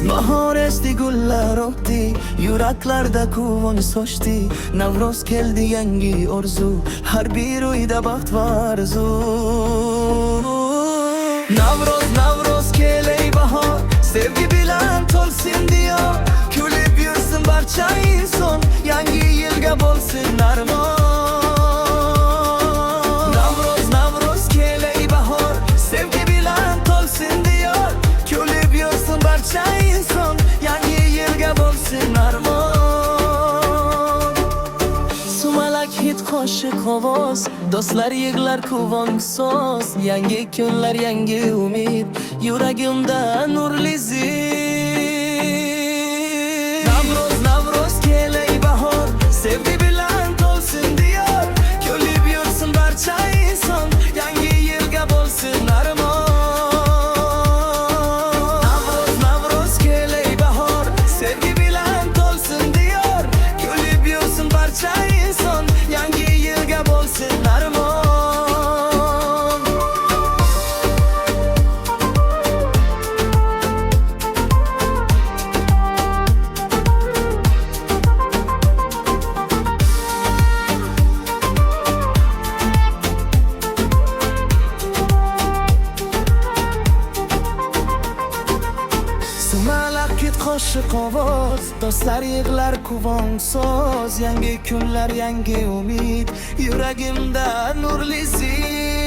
Bahor esdi, gullar o'tdi, yuraklarda quvonch sochdi. Navro'z keldi, yangi orzu, har bir uyda baxt va arzu. Navro'z kelay bahor, sevgi bilan to'lsin diyor. Kulib yursin barcha inson, yangi yilga bo'lsin armon. Navro'z kelay bahor, sevgi bilan to'lsin diyor. Kulib yursin barcha inson, yangi yilga bo'lsin armon. Sumalak hid qo'shiq ovoz, do'stlar yig'lar quvonch so'z. Yangi kunlar, yangi umid, yuragimda nurli zid. Navro'z kelay bahor, sevgi bilan to'lsin diyor. Kulib yursin barcha inson, yangi yilga bo'lsin armon. Navro'z kelay bahor, sevgi bilan to'lsin diyor. Kulib yursin barcha inson, yangi yilga bo'lsin armon. Sumalak hid qo'shiq ovoz, do'stlar yig'lar quvonch so'z. Yangi kunlar, yangi umid, yuragimda nurli zid.